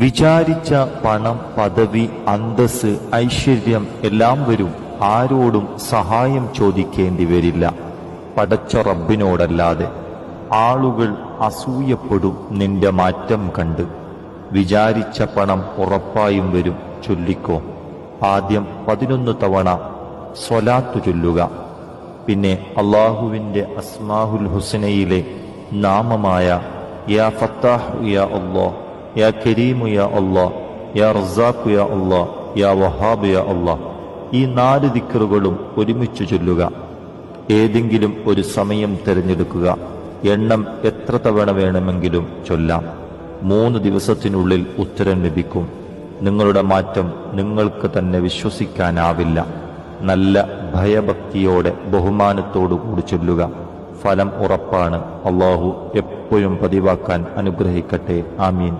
വിചാരിച്ച പണം, പദവി, അന്തസ്, ഐശ്വര്യം എല്ലാം വരും. ആരോടും സഹായം ചോദിക്കേണ്ടി വരില്ല, പടച്ച റബ്ബിനോടല്ലാതെ. ആളുകൾ അസൂയപ്പെടും നിന്റെ മാറ്റം കണ്ട്. വിചാരിച്ച പണം ഉറപ്പായും വരും. ചൊല്ലിക്കോ. ആദ്യം 11 തവണ സ്വലാത്തു ചൊല്ലുക. പിന്നെ അള്ളാഹുവിൻ്റെ അസ്മാഹുൽ ഹുസ്നയിലെ നാമമായ യാ ഫത്താഹ് യാ അല്ലാഹ്, യാ കരീമു യാ അല്ലാഹ്, യാ റസാഖ് യാ അല്ലാഹ്, യാ വഹാബ് യാ അല്ലാഹ്, ഈ 4 ദിക്റുകളും ഒരുമിച്ച് ചൊല്ലുക. ഏതെങ്കിലും ഒരു സമയം തിരഞ്ഞെടുക്കുക. എണ്ണം എത്ര തവണ വേണമെങ്കിലും ചൊല്ലാം. 3 ദിവസത്തിനുള്ളിൽ ഉത്തരം ലഭിക്കും. നിങ്ങളുടെ മാറ്റം നിങ്ങൾക്ക് തന്നെ വിശ്വസിക്കാനാവില്ല. നല്ല ഭയഭക്തിയോടെ ബഹുമാനത്തോടുകൂടി ചൊല്ലുക. ഫലം ഉറപ്പാണ്. അള്ളാഹു എപ്പോഴും പതിവാക്കാൻ അനുഗ്രഹിക്കട്ടെ. ആമീൻ.